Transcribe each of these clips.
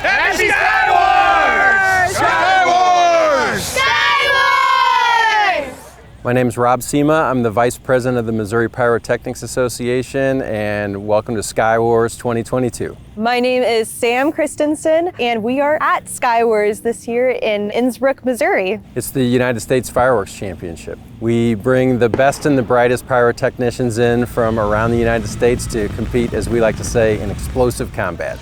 Happy Skywars! Skywars! Skywars! My name is Rob Sema. I'm the Vice President of the Missouri Pyrotechnics Association, and welcome to Skywars 2022. My name is Sam Christensen, and we are at Skywars this year in Innsbrook, Missouri. It's the United States Fireworks Championship. We bring the best and the brightest pyrotechnicians in from around the United States to compete, as we like to say, in explosive combat.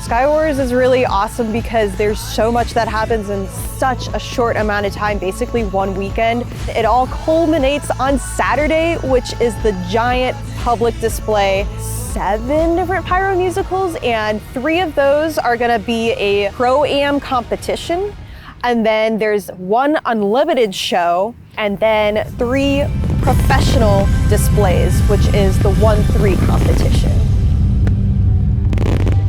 Skywars is really awesome because there's so much that happens in such a short amount of time, basically one weekend. It all culminates on Saturday, which is the giant public display. 7 different pyromusicals, and 3 of those are gonna be a pro-am competition. And then there's 1 unlimited show, and then 3 professional displays, which is the 1-3 competition.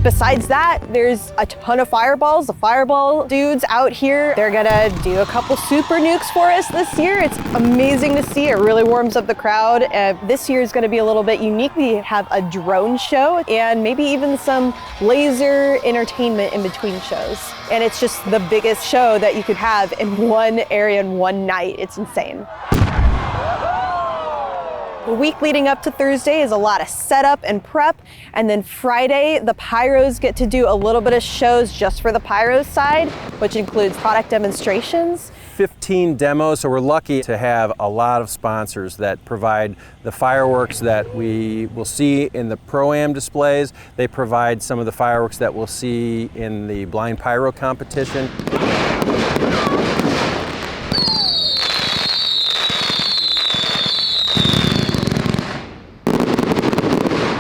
Besides that, there's a ton of fireballs. The fireball dudes out here, they're gonna do a couple super nukes for us this year. It's amazing to see. It really warms up the crowd. This year is gonna be a little bit unique. We have a drone show and maybe even some laser entertainment in between shows. And it's just the biggest show that you could have in one area in one night. It's insane. The week leading up to Thursday is a lot of setup and prep, and then Friday, the pyros get to do a little bit of shows just for the pyros side, which includes product demonstrations. 15 demos, so we're lucky to have a lot of sponsors that provide the fireworks that we will see in the Pro-Am displays. They provide some of the fireworks that we'll see in the blind pyro competition.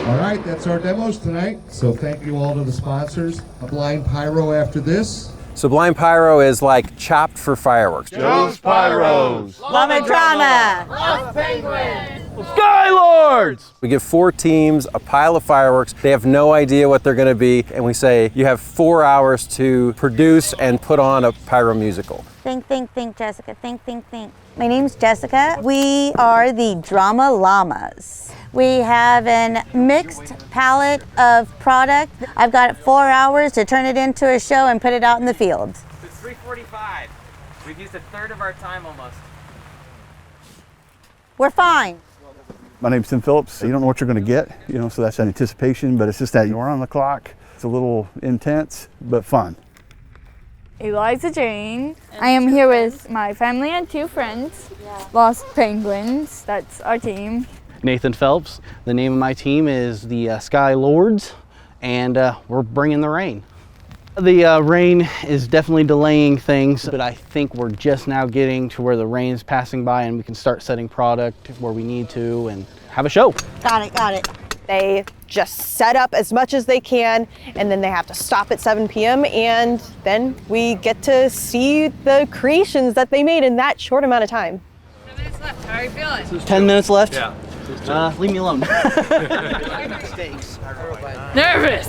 All right, that's our demos tonight. So thank you all to the sponsors. A blind pyro after this. So blind pyro is like chopped for fireworks. Joe's Pyros! Love and drama! Skylords! We give 4 teams a pile of fireworks. They have no idea what they're gonna be, and we say you have 4 hours to produce and put on a pyro musical. Think, Jessica. Think. My name's Jessica. We are the Drama Llamas. We have a mixed palette of product. I've got 4 hours to turn it into a show and put it out in the field. It's 3:45. We've used 1/3 of our time almost. We're fine. My name's Tim Phillips. You don't know what you're going to get, so that's an anticipation, but it's just that you're on the clock. It's a little intense, but fun. Eliza Jane. I am here with my family and 2 friends. Lost Penguins, that's our team. Nathan Phelps. The name of my team is the Sky Lords, and we're bringing the rain. The rain is definitely delaying things, but I think we're just now getting to where the rain's passing by and we can start setting product where we need to and have a show. Got it. They just set up as much as they can, and then they have to stop at 7 p.m. and then we get to see the creations that they made in that short amount of time. 10 minutes left. How are you feeling? 10 minutes left? Yeah. Leave me alone. Nervous!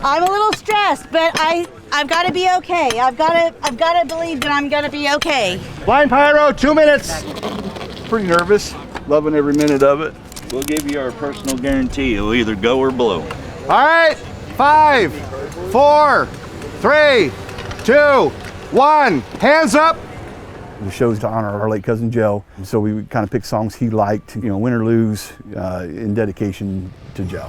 I'm a little stressed, but I've got to be okay. I've got to believe that I'm going to be okay. Blind pyro, 2 minutes. Pretty nervous, loving every minute of it. We'll give you our personal guarantee. It'll either go or blow. All right, 5, 4, 3, 2, 1. Hands up. The show's to honor our late cousin Joe, so we kind of picked songs he liked, win or lose, in dedication to Joe.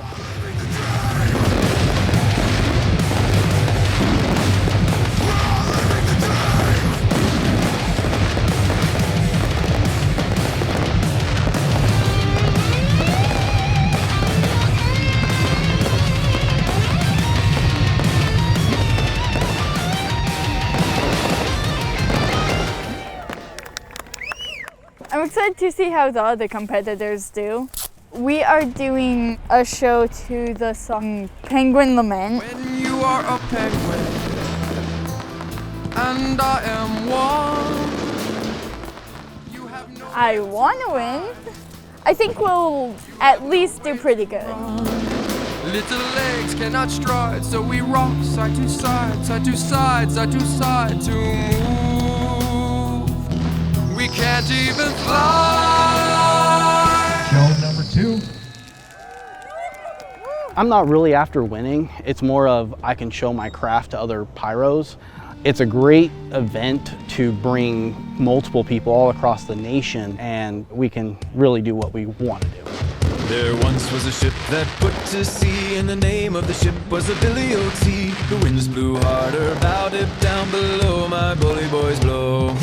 I'm excited to see how the other competitors do. We are doing a show to the song Penguin Lament. When you are a penguin, and I am one. You have no I want to win. I think we'll at least do pretty good. little legs cannot stride, so we rock side to side, side to side, side to side to move. We can't even fly. Show number 2. I'm not really after winning. It's more of I can show my craft to other pyros. It's a great event to bring multiple people all across the nation, and we can really do what we want to do. There once was a ship that put to sea, and the name of the ship was the Billy O.T. The winds blew harder, bowed it down below, my bully boys blow.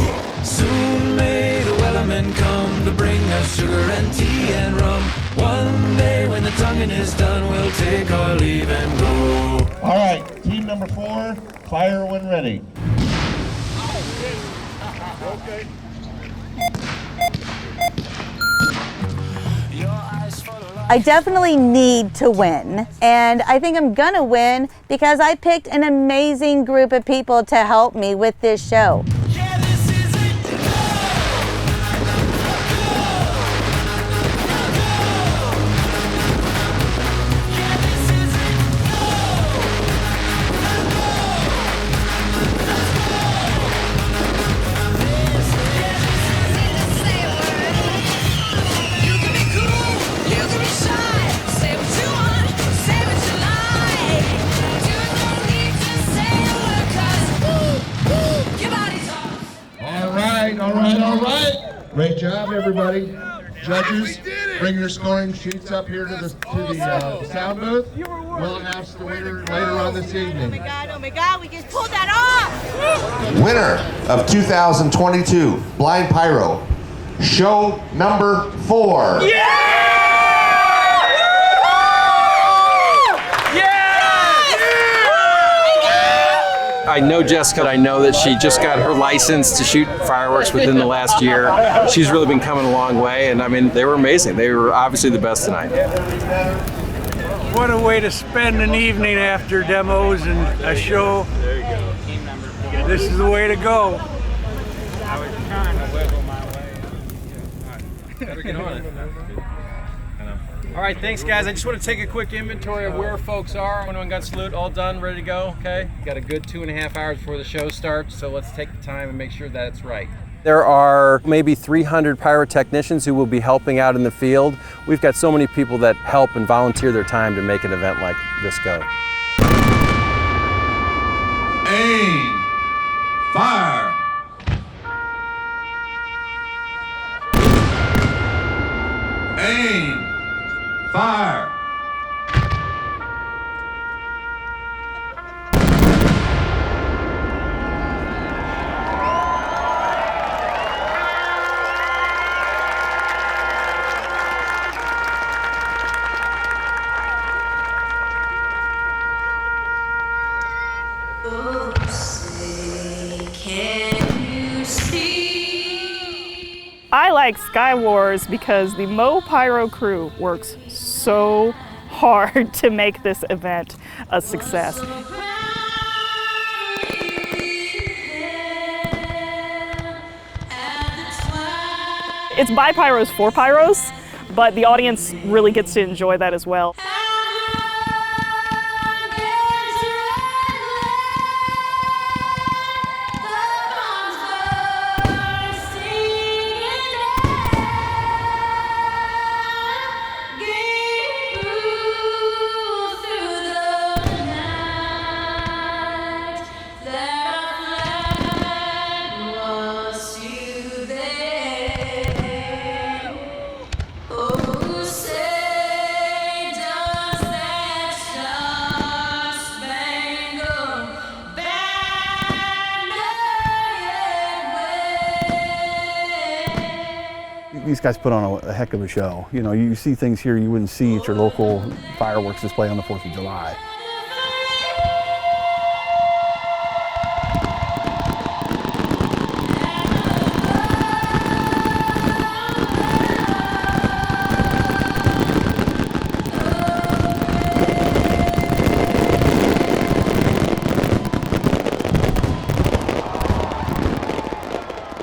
Soon may the wellermen come to bring us sugar and tea and rum. One day when the tonguing is done, we'll take our leave and go. All right, team number 4, fire when ready. Okay. I definitely need to win, and I think I'm gonna win because I picked an amazing group of people to help me with this show. All right. Great job, everybody. Judges, bring your scoring sheets up here to the sound booth. We'll announce the winner later on this evening. Oh my God, we just pulled that off! Winner of 2022 Blind Pyro, show number 4. I know Jessica. I know that she just got her license to shoot fireworks within the last year. She's really been coming a long way, and I mean, they were amazing. They were obviously the best tonight. What a way to spend an evening after demos and a show. There you go. Team number 4. This is the way to go. I was trying to wiggle my way. Better get on it. All right, thanks guys. I just want to take a quick inventory of where folks are. 21 gun salute, all done, ready to go, okay? Got a good 2.5 hours before the show starts, so let's take the time and make sure that it's right. There are maybe 300 pyrotechnicians who will be helping out in the field. We've got so many people that help and volunteer their time to make an event like this go. Aim, fire. Aim, fire. I like Sky Wars because the Mo Pyro crew works so hard to make this event a success. It's by pyros for pyros, but the audience really gets to enjoy that as well. These guys put on a heck of a show. You know, you see things here you wouldn't see at your local fireworks display on the 4th of July.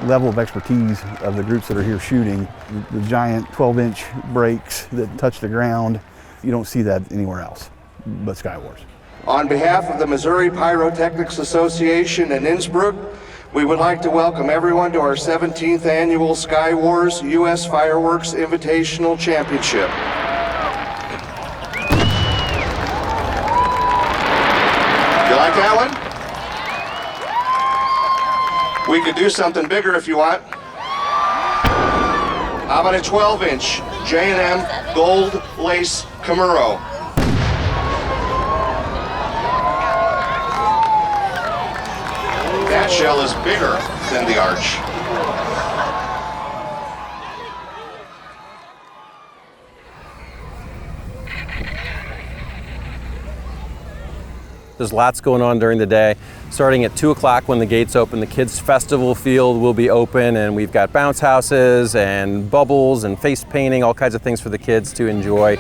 Level of expertise of the groups that are here shooting, the giant 12-inch brakes that touch the ground, you don't see that anywhere else but Sky Wars. On behalf of the Missouri Pyrotechnics Association in Innsbrook, we would like to welcome everyone to our 17th annual Sky Wars U.S. Fireworks Invitational Championship. Mike Allen? We could do something bigger if you want. How about a 12-inch J&M gold lace Camaro? That shell is bigger than the arch. There's lots going on during the day. Starting at 2 o'clock when the gates open, the kids' festival field will be open, and we've got bounce houses and bubbles and face painting, all kinds of things for the kids to enjoy.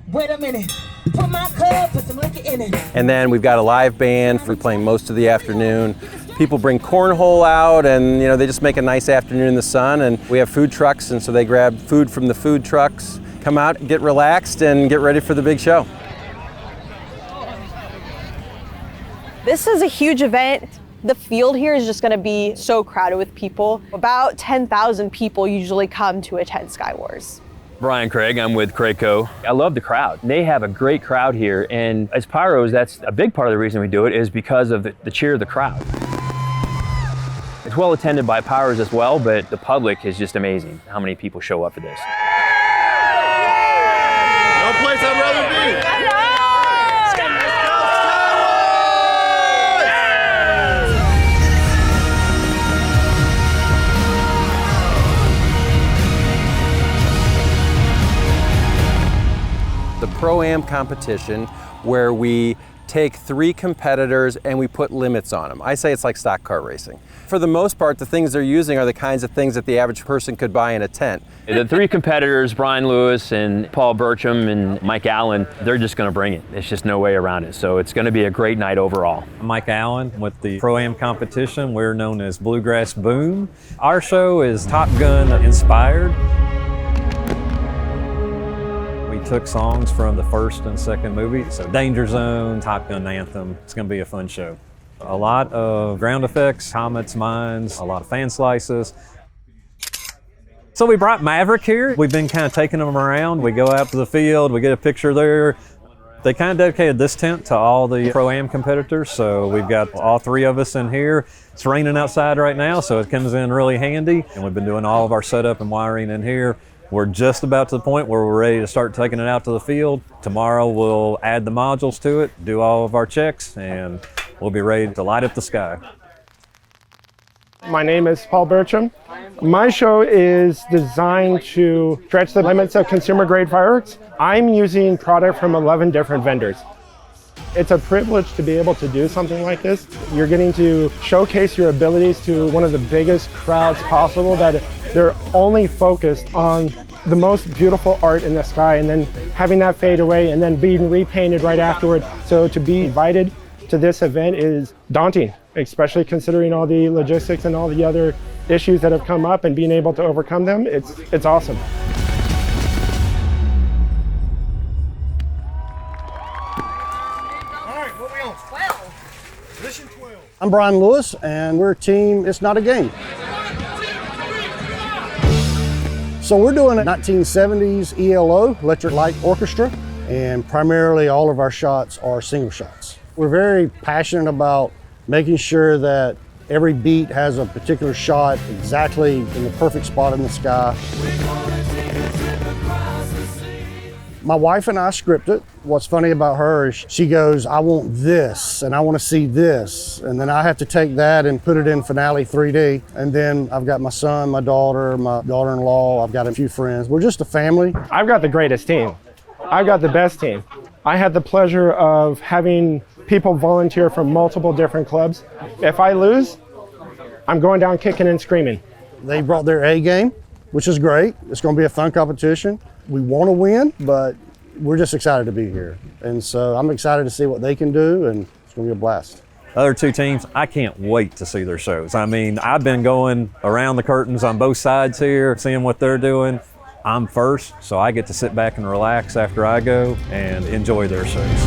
Wait a minute. Put my cup, put some liquor in it. And then we've got a live band for playing most of the afternoon. People bring cornhole out, and they just make a nice afternoon in the sun. And we have food trucks, and so they grab food from the food trucks, come out, get relaxed, and get ready for the big show. This is a huge event. The field here is just going to be so crowded with people. About 10,000 people usually come to attend Sky Wars. Brian Craig, I'm with Crayco. I love the crowd. They have a great crowd here, and as pyros, that's a big part of the reason we do it is because of the cheer of the crowd. It's well attended by pyros as well, but the public is just amazing how many people show up for this. No place I'd rather be. The Pro-Am competition, where we take 3 competitors and we put limits on them. I say it's like stock car racing. For the most part, the things they're using are the kinds of things that the average person could buy in a tent. The 3 competitors, Brian Lewis and Paul Bertram and Mike Allen, they're just going to bring it. There's just no way around it. So it's going to be a great night overall. I'm Mike Allen with the Pro-Am competition. We're known as Bluegrass Boom. Our show is Top Gun inspired. Took songs from the first and second movie, so Danger Zone, Top Gun Anthem. It's going to be a fun show. A lot of ground effects, comets, mines, a lot of fan slices. So we brought Maverick here. We've been kind of taking them around. We go out to the field, we get a picture there. They kind of dedicated this tent to all the Pro-Am competitors, so we've got all 3 of us in here. It's raining outside right now, so it comes in really handy. And we've been doing all of our setup and wiring in here. We're just about to the point where we're ready to start taking it out to the field. Tomorrow we'll add the modules to it, do all of our checks, and we'll be ready to light up the sky. My name is Paul Bertram. My show is designed to stretch the limits of consumer-grade fireworks. I'm using product from 11 different vendors. It's a privilege to be able to do something like this. You're getting to showcase your abilities to one of the biggest crowds possible, that they're only focused on the most beautiful art in the sky, and then having that fade away and then being repainted right afterward. So to be invited to this event is daunting, especially considering all the logistics and all the other issues that have come up, and being able to overcome them. It's awesome. I'm Brian Lewis, and we're Team It's Not a Game. So we're doing a 1970s ELO, Electric Light Orchestra, and primarily all of our shots are single shots. We're very passionate about making sure that every beat has a particular shot exactly in the perfect spot in the sky. My wife and I script it. What's funny about her is she goes, I want this, and I want to see this. And then I have to take that and put it in Finale 3D. And then I've got my son, my daughter-in-law, I've got a few friends. We're just a family. I've got the greatest team. I've got the best team. I had the pleasure of having people volunteer from multiple different clubs. If I lose, I'm going down kicking and screaming. They brought their A game, which is great. It's going to be a fun competition. We want to win, but we're just excited to be here. And so I'm excited to see what they can do, and it's going to be a blast. The other 2 teams, I can't wait to see their shows. I mean, I've been going around the curtains on both sides here, seeing what they're doing. I'm first, so I get to sit back and relax after I go and enjoy their shows.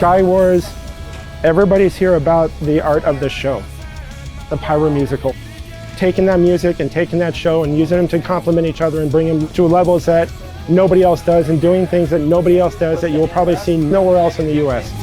Sky Wars, everybody's here about the art of the show, the pyromusical. Taking that music and taking that show and using them to complement each other and bring them to levels that nobody else does and doing things that nobody else does that you will probably see nowhere else in the U.S.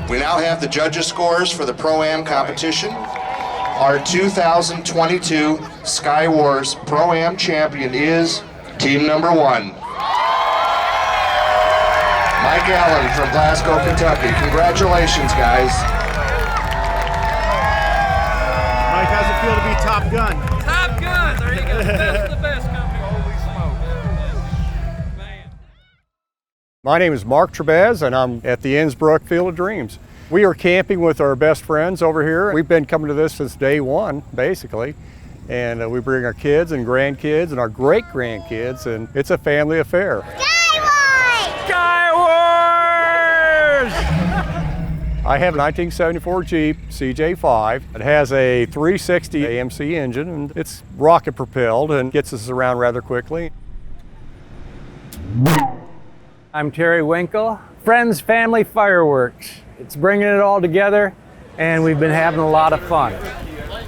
We now have the judges' scores for the Pro-Am competition. Our 2022 Sky Wars Pro-Am champion is team number 1. Mike Allen from Glasgow, Kentucky. Congratulations, guys. Mike, how's it feel to be Top Gun? Top Gun! There you go. Best of the best company. Holy smoke. Man. My name is Mark Trebez, and I'm at the Innsbrook Field of Dreams. We are camping with our best friends over here. We've been coming to this since day one, basically. And we bring our kids and grandkids and our great-grandkids, and it's a family affair. Sky Wars! I have a 1974 Jeep CJ5. It has a 360 AMC engine, and it's rocket propelled and gets us around rather quickly. I'm Terry Winkle, Friends Family Fireworks. It's bringing it all together, and we've been having a lot of fun.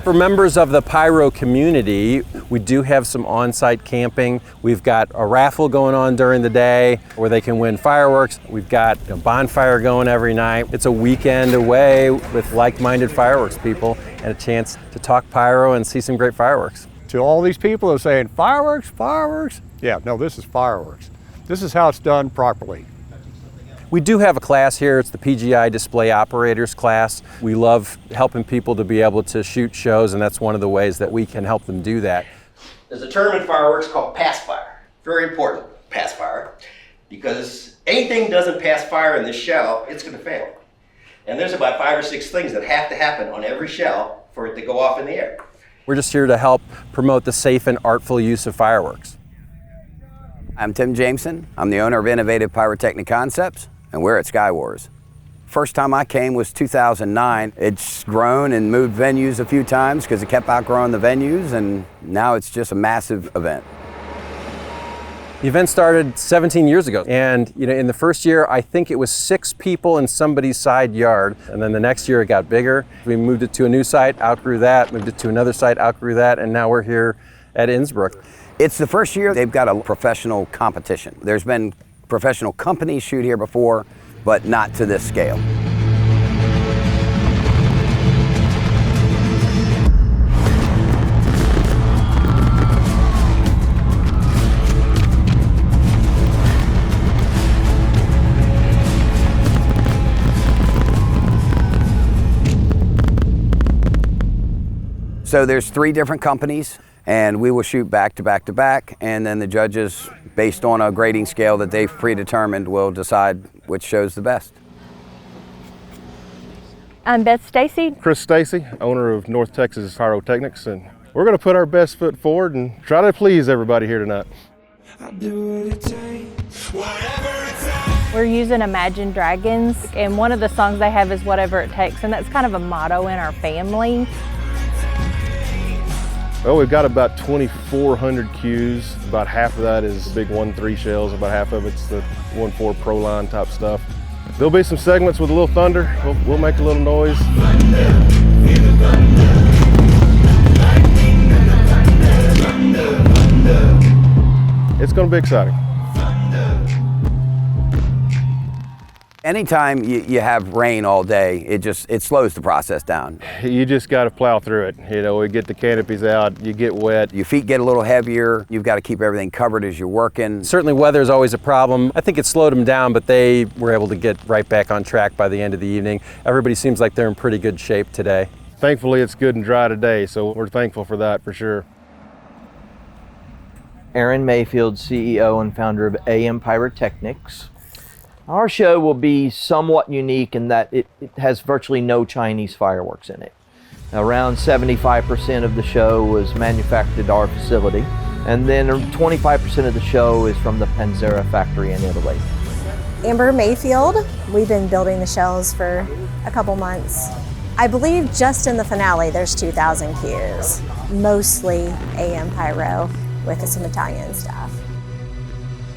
For members of the pyro community, we do have some on-site camping. We've got a raffle going on during the day where they can win fireworks. We've got a bonfire going every night. It's a weekend away with like-minded fireworks people and a chance to talk pyro and see some great fireworks. To all these people who are saying, fireworks, fireworks. Yeah, no, this is fireworks. This is how it's done properly. We do have a class here. It's the PGI Display Operators class. We love helping people to be able to shoot shows, and that's one of the ways that we can help them do that. There's a term in fireworks called pass fire. Very important, pass fire, because anything doesn't pass fire in this shell, it's going to fail. And there's about 5 or 6 things that have to happen on every shell for it to go off in the air. We're just here to help promote the safe and artful use of fireworks. I'm Tim Jameson. I'm the owner of Innovative Pyrotechnic Concepts, and we're at Sky Wars. First time I came was 2009. It's grown and moved venues a few times because it kept outgrowing the venues, and now it's just a massive event. The event started 17 years ago, and in the first year I think it was 6 people in somebody's side yard, and then the next year it got bigger. We moved it to a new site, outgrew that, moved it to another site, outgrew that, and now we're here at Innsbrook. It's the first year they've got a professional competition. There's been professional companies shoot here before, but not to this scale. So there's 3 different companies, and we will shoot back to back to back, and then the judges, based on a grading scale that they've predetermined, will decide which show's the best. I'm Beth Stacy. Chris Stacy, owner of North Texas Pyrotechnics, and we're going to put our best foot forward and try to please everybody here tonight. We're using Imagine Dragons, and one of the songs they have is Whatever It Takes, and that's kind of a motto in our family. Well, we've got about 2,400 cues. About half of that is big 1-3 shells. About half of it's the 1-4 Pro line type stuff. There'll be some segments with a little thunder. We'll make a little noise. It's going to be exciting. Anytime you have rain all day, it slows the process down. You just got to plow through it. We get the canopies out, you get wet. Your feet get a little heavier. You've got to keep everything covered as you're working. Certainly weather is always a problem. I think it slowed them down, but they were able to get right back on track by the end of the evening. Everybody seems like they're in pretty good shape today. Thankfully it's good and dry today, so we're thankful for that for sure. Aaron Mayfield, CEO and founder of AM Pyrotechnics. Our show will be somewhat unique in that it has virtually no Chinese fireworks in it. Around 75% of the show was manufactured at our facility, and then 25% of the show is from the Panzera factory in Italy. Amber Mayfield. We've been building the shells for a couple months. I believe just in the finale there's 2,000 cues, mostly AM Pyro with some Italian stuff.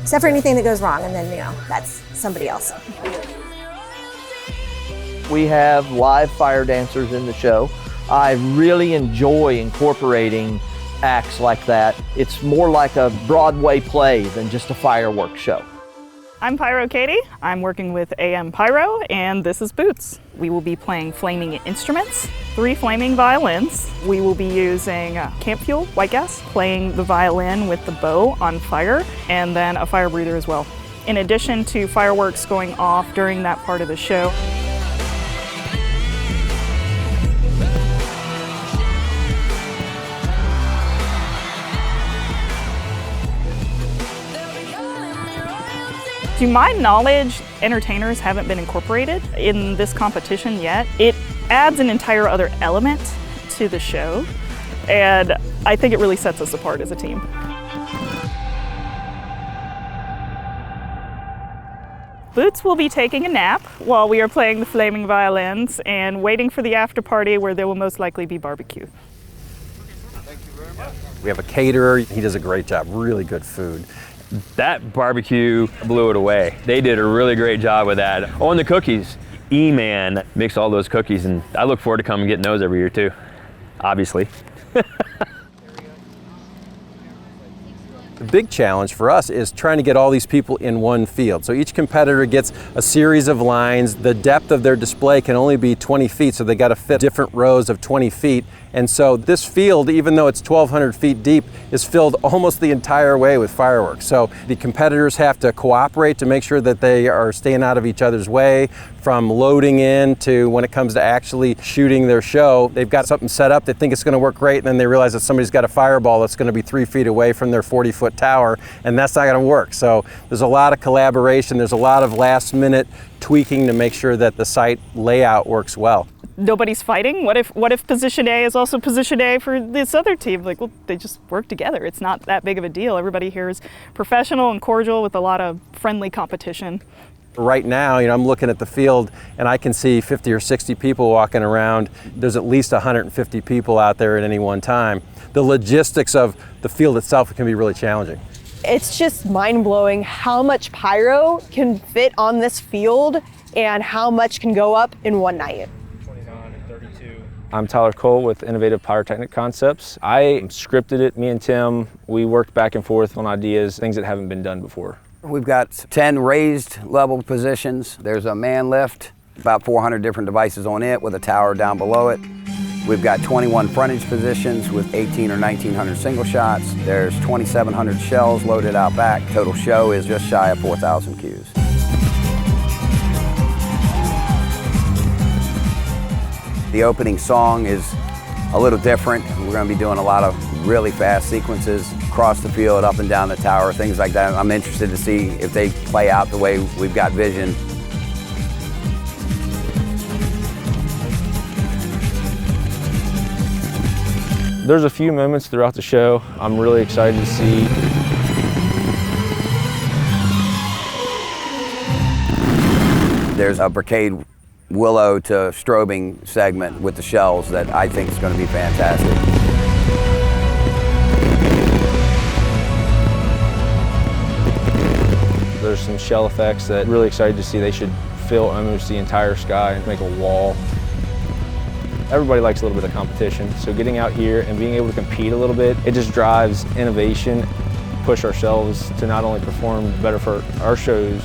Except for anything that goes wrong, and then, that's somebody else. We have live fire dancers in the show. I really enjoy incorporating acts like that. It's more like a Broadway play than just a fireworks show. I'm Pyro Katie. I'm working with AM Pyro, and this is Boots. We will be playing flaming instruments, 3 flaming violins. We will be using camp fuel, white gas, playing the violin with the bow on fire, and then a fire breather as well. In addition to fireworks going off during that part of the show. To my knowledge, entertainers haven't been incorporated in this competition yet. It adds an entire other element to the show, and I think it really sets us apart as a team. Boots will be taking a nap while we are playing the flaming violins and waiting for the after party where there will most likely be barbecue. We have a caterer. He does a great job, really good food. That barbecue blew it away. They did a really great job with that. Oh, and the cookies. E-Man makes all those cookies, and I look forward to coming and getting those every year too, obviously. The big challenge for us is trying to get all these people in one field. So each competitor gets a series of lines. The depth of their display can only be 20 feet, so they got to fit different rows of 20 feet. And so this field, even though it's 1,200 feet deep, is filled almost the entire way with fireworks. So the competitors have to cooperate to make sure that they are staying out of each other's way, from loading in to when it comes to actually shooting their show. They've got something set up, they think it's going to work great, and then they realize that somebody's got a fireball that's going to be 3 feet away from their 40-foot tower, and that's not going to work. So there's a lot of collaboration, there's a lot of last-minute tweaking to make sure that the site layout works well. Nobody's fighting. What if position A is also position A for this other team? Like, well, they just work together. It's not that big of a deal. Everybody here is professional and cordial with a lot of friendly competition. Right now, I'm looking at the field and I can see 50 or 60 people walking around. There's at least 150 people out there at any one time. The logistics of the field itself can be really challenging. It's just mind-blowing how much pyro can fit on this field and how much can go up in one night. I'm Tyler Cole with Innovative Pyrotechnic Concepts. I scripted it, me and Tim. We worked back and forth on ideas, things that haven't been done before. We've got 10 raised level positions. There's a man lift, about 400 different devices on it with a tower down below it. We've got 21 frontage positions with 18 or 1900 single shots. There's 2,700 shells loaded out back. Total show is just shy of 4,000 cues. The opening song is a little different. We're going to be doing a lot of really fast sequences across the field, up and down the tower, things like that. I'm interested to see if they play out the way we've got vision. There's a few moments throughout the show I'm really excited to see. There's a brocade willow to strobing segment with the shells that I think is going to be fantastic. There's some shell effects that I'm really excited to see. They should fill almost the entire sky and make a wall. Everybody likes a little bit of competition, so getting out here and being able to compete a little bit, it just drives innovation, push ourselves to not only perform better for our shows,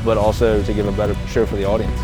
but also to give a better show for the audience.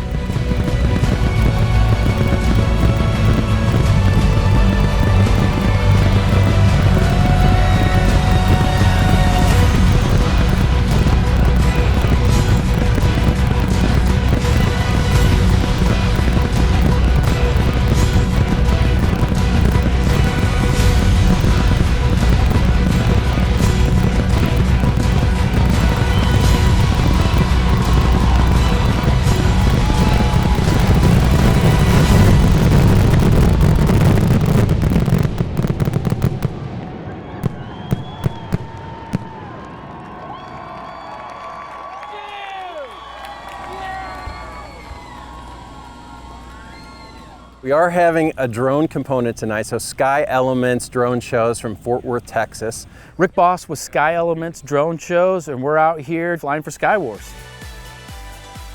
We are having a drone component tonight, so Sky Elements drone shows from Fort Worth, Texas. Rick Boss with Sky Elements drone shows, and we're out here flying for Sky Wars.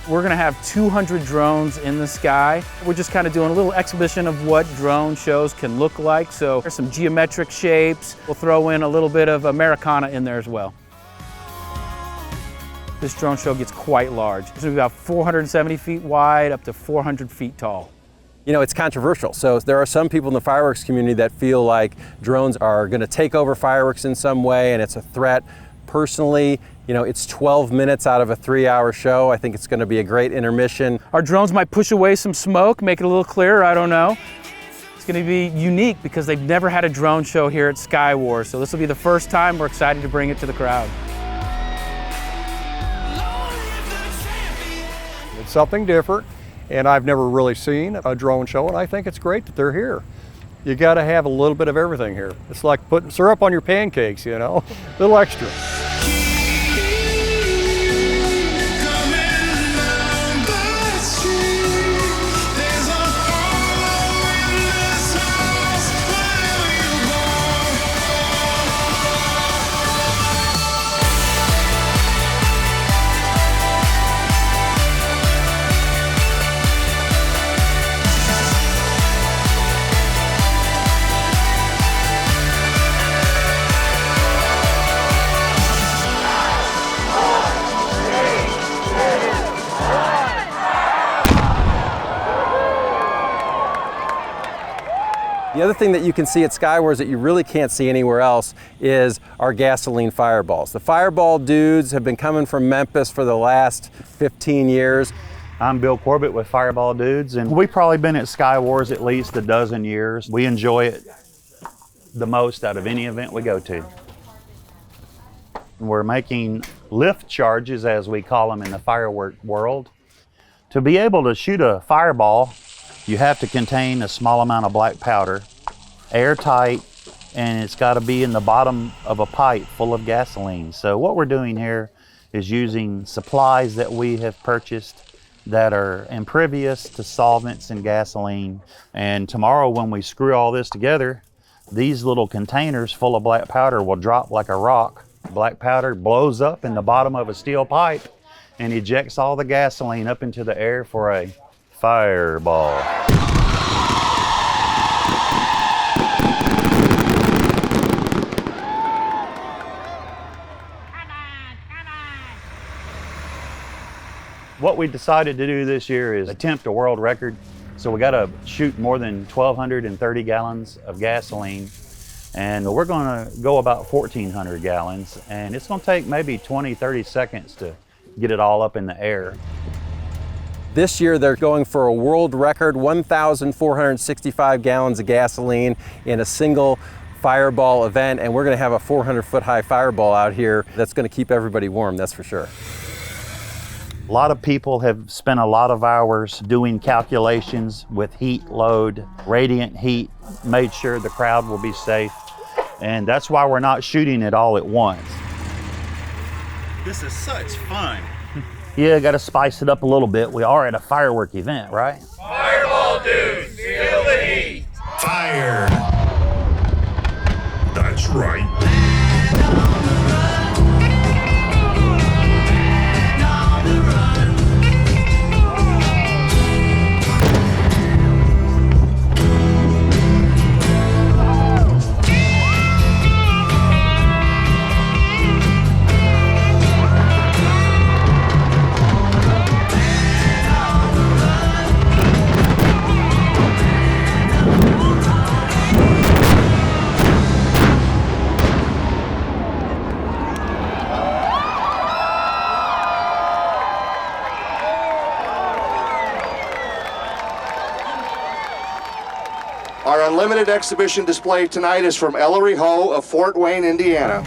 We're gonna have 200 drones in the sky. We're just kind of doing a little exhibition of what drone shows can look like. So there's some geometric shapes. We'll throw in a little bit of Americana in there as well. This drone show gets quite large. It's gonna be about 470 feet wide, up to 400 feet tall. It's controversial. So there are some people in the fireworks community that feel like drones are going to take over fireworks in some way and it's a threat. Personally, it's 12 minutes out of a 3-hour show. I think it's going to be a great intermission. Our drones might push away some smoke, make it a little clearer, I don't know. It's going to be unique because they've never had a drone show here at Sky Wars. So this will be the first time. We're excited to bring it to the crowd. It's something different. And I've never really seen a drone show, and I think it's great that they're here. You got to have a little bit of everything here. It's like putting syrup on your pancakes, a little extra. The other thing that you can see at Sky Wars that you really can't see anywhere else is our gasoline fireballs. The fireball dudes have been coming from Memphis for the last 15 years. I'm Bill Corbett with Fireball Dudes, and we've probably been at Sky Wars at least a dozen years. We enjoy it the most out of any event we go to. We're making lift charges, as we call them in the firework world. To be able to shoot a fireball, you have to contain a small amount of black powder, airtight, and it's got to be in the bottom of a pipe full of gasoline. So what we're doing here is using supplies that we have purchased that are impervious to solvents and gasoline. And tomorrow when we screw all this together, these little containers full of black powder will drop like a rock. Black powder blows up in the bottom of a steel pipe and ejects all the gasoline up into the air for a fireball. What we decided to do this year is attempt a world record. So we got to shoot more than 1,230 gallons of gasoline. And we're going to go about 1,400 gallons. And it's going to take maybe 20, 30 seconds to get it all up in the air. This year they're going for a world record, 1,465 gallons of gasoline in a single fireball event. And we're going to have a 400-foot high fireball out here that's going to keep everybody warm, that's for sure. A lot of people have spent a lot of hours doing calculations with heat load, radiant heat, made sure the crowd will be safe. And that's why we're not shooting it all at once. This is such fun. Yeah, got to spice it up a little bit. We are at a firework event, right? Fireball dudes, feel the heat. Fire. That's right. Our unlimited exhibition display tonight is from Ellery Ho of Fort Wayne, Indiana.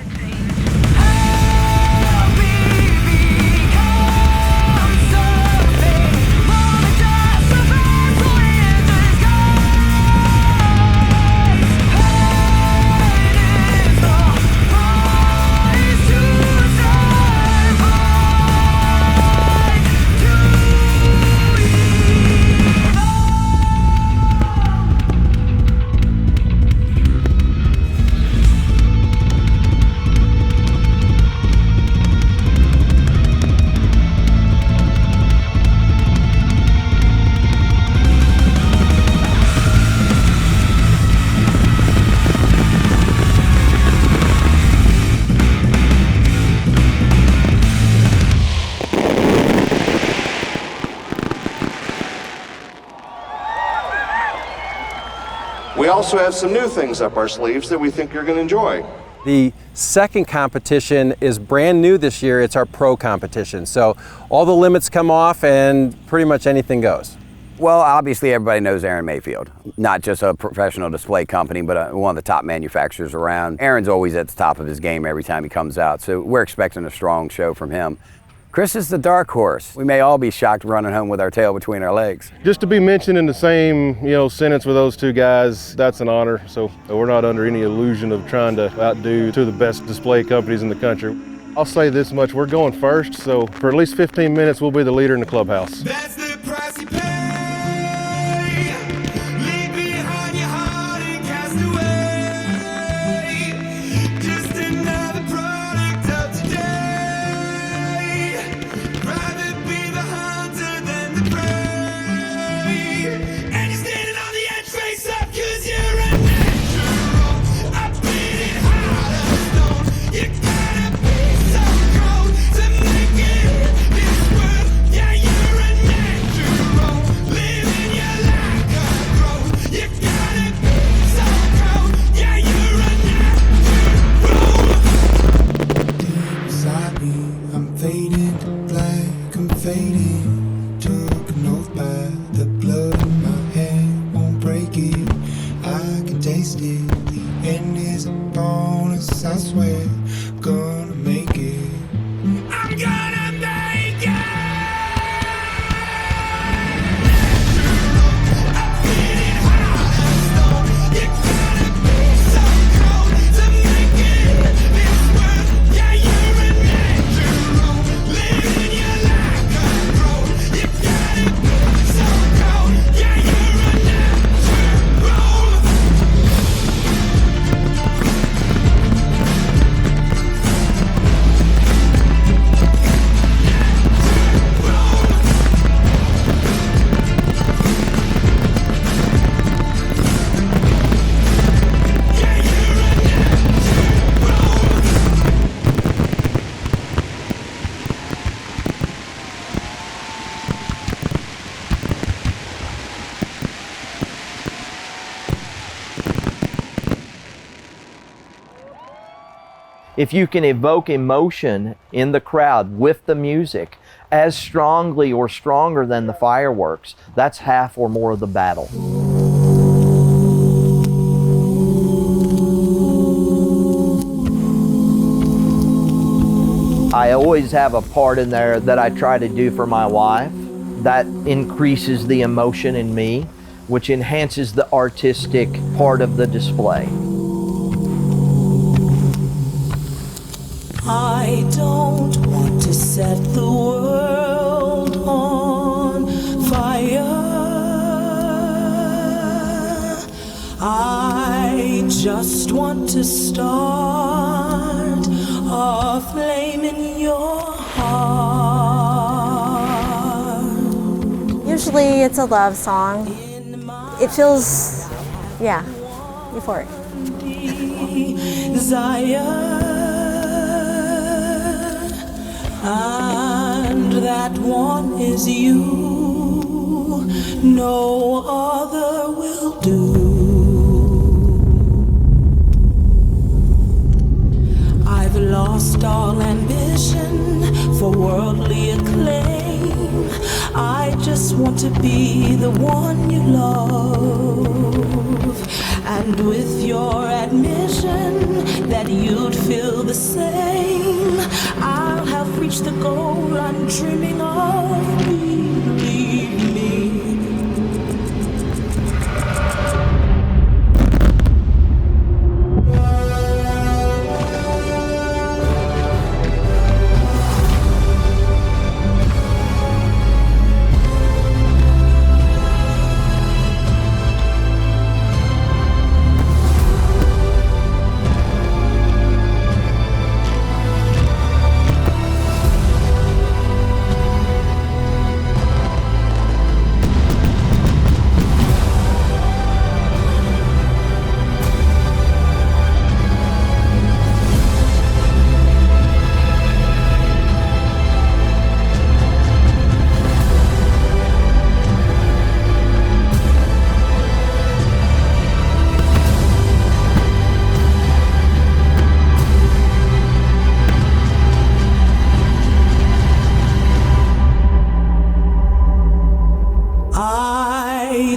We also have some new things up our sleeves that we think you're going to enjoy. The second competition is brand new this year. It's our pro competition. So all the limits come off and pretty much anything goes. Well, obviously everybody knows Aaron Mayfield, not just a professional display company, but one of the top manufacturers around. Aaron's always at the top of his game every time he comes out, so we're expecting a strong show from him. Chris is the dark horse. We may all be shocked running home with our tail between our legs. Just to be mentioned in the same, sentence with those two guys, that's an honor. So we're not under any illusion of trying to outdo two of the best display companies in the country. I'll say this much, we're going first, so for at least 15 minutes, we'll be the leader in the clubhouse. That's the price you pay. Leave behind your heart and cast away. Just another product of today. Rather be the hunter than the prey. And you're standing on the edge, face up, 'cause you're a natural. I'm beating heart of stone. You gotta be so cold to make it in this world. Yeah, you're a natural. If you can evoke emotion in the crowd with the music as strongly or stronger than the fireworks, that's half or more of the battle. I always have a part in there that I try to do for my wife that increases the emotion in me, which enhances the artistic part of the display. I don't want to set the world on fire. I just want to start a flame in your heart. Usually it's a love song. It feels, yeah, euphoric. Desire, and that one is you. No other will do. I've lost all ambition for worldly acclaim. I just want to be the one you love. And with your admission that you'd feel the same, I'll have reached the goal I'm dreaming of. Believe me.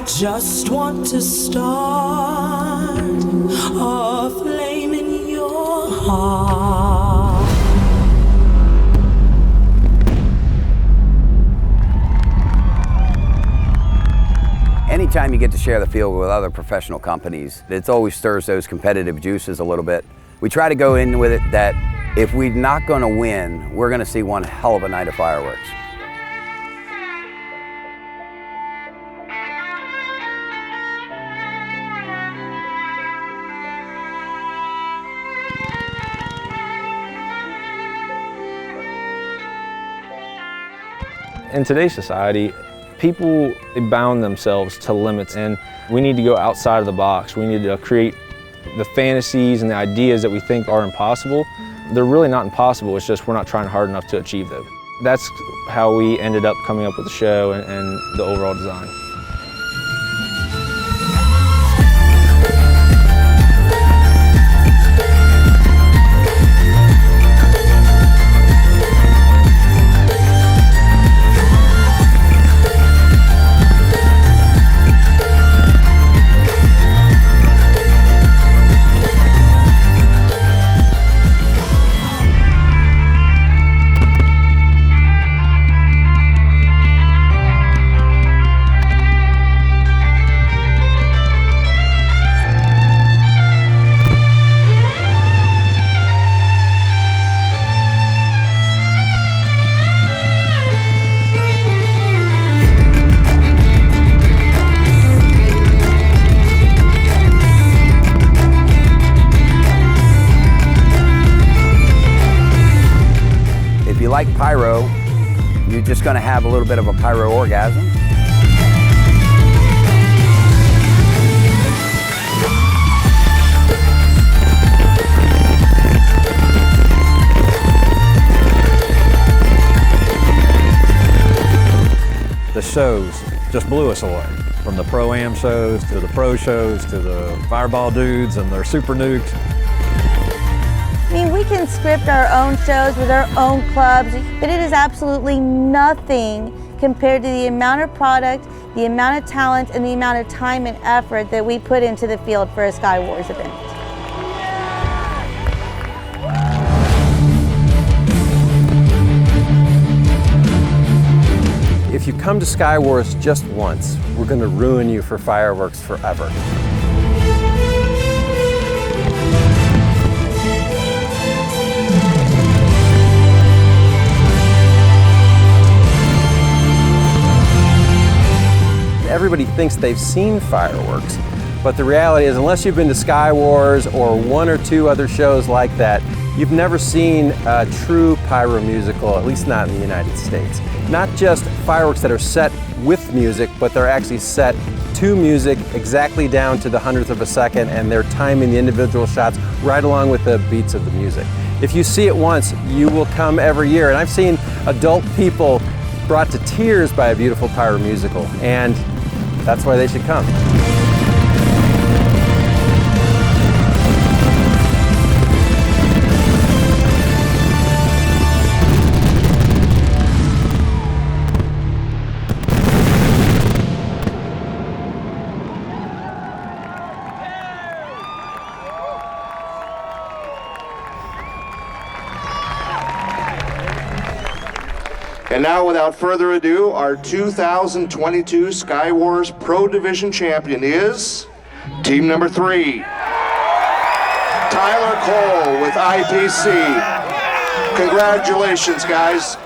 Just want to start a flame in your heart. Anytime you get to share the field with other professional companies, it always stirs those competitive juices a little bit. We try to go in with it that if we're not going to win, we're going to see one hell of a night of fireworks. In today's society, people bound themselves to limits, and we need to go outside of the box. We need to create the fantasies and the ideas that we think are impossible. They're really not impossible, it's just we're not trying hard enough to achieve them. That's how we ended up coming up with the show and the overall design. If you like pyro, you're just going to have a little bit of a pyro orgasm. The shows just blew us away. From the Pro-Am shows to the Pro shows to the Fireball dudes and their Super Nukes. I mean, we can script our own shows with our own clubs, but it is absolutely nothing compared to the amount of product, the amount of talent, and the amount of time and effort that we put into the field for a Sky Wars event. If you come to Sky Wars just once, we're going to ruin you for fireworks forever. Everybody thinks they've seen fireworks, but the reality is, unless you've been to Sky Wars or one or two other shows like that, you've never seen a true pyromusical, at least not in the United States. Not just fireworks that are set with music, but they're actually set to music exactly down to the hundredth of a second, and they're timing the individual shots right along with the beats of the music. If you see it once, you will come every year. And I've seen adult people brought to tears by a beautiful pyromusical, and that's why they should come. And now, without further ado, our 2022 Sky Wars Pro Division champion is team number 3, Tyler Cole with IPC. Congratulations, guys.